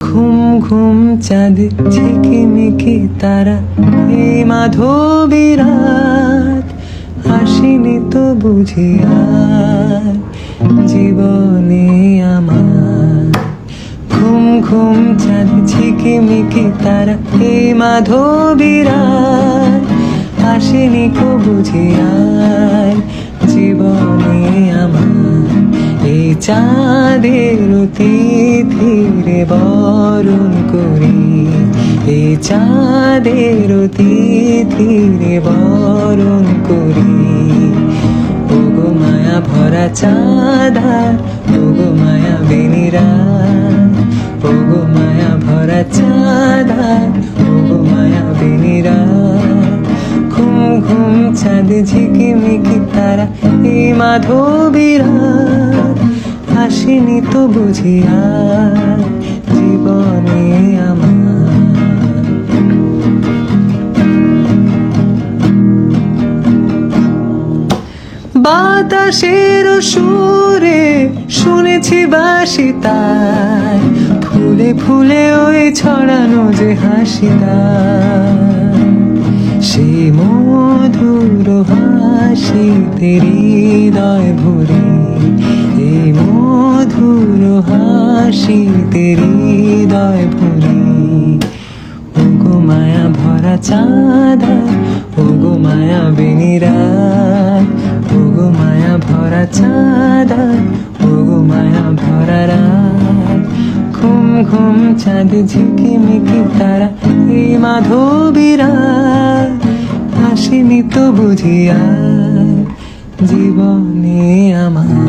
ঘুম ঘুম চাঁদ ঝিকিমিকি তারা, এই মাধবী রাত আসেনি তো বুঝি আর জীবনে আমার। ঘুম ঘুম চাঁদ ঝিকিমিকি তারা, এই মাধবী রাত আসেনি তো বুঝি আর জীবনে আমার। এই চাঁদের তিথিরে বরণ করি, এই চাঁদের তিথিরে বরণ করি। ওগো মায়া ভরা চাঁদা, ওগো মায়া বেনিরা, ওগো মায়া ভরা চাঁদা, ওগো মায়া বেনিরা। ঘুম ঘুম চাঁদ ঝিকিমিকি তারা, এই মাধবী রাত আসেনি তো বুঝি আর জীবনে আমার। বাতাসের সুরে শুনেছি বাসি তাই, ফুলে ফুলে ওই ছড়ানো যে হাসি তাই। সেই মধুর হাসিতে হৃদয় ভরে, এই মধুর হাসিতে হৃদয় ভরে। ওগো মায়া ভরা চাঁদা, ওগো মায়া বেনিরা, ওগো মায়া ভরা চাঁদা, ওগো মায়া ভরা রাত। ঘুম ঘুম চাঁদ ঝিকিমিকি তারা, এই মাধবী রাত আসেনি তো বুঝি আর জীবনে আমার।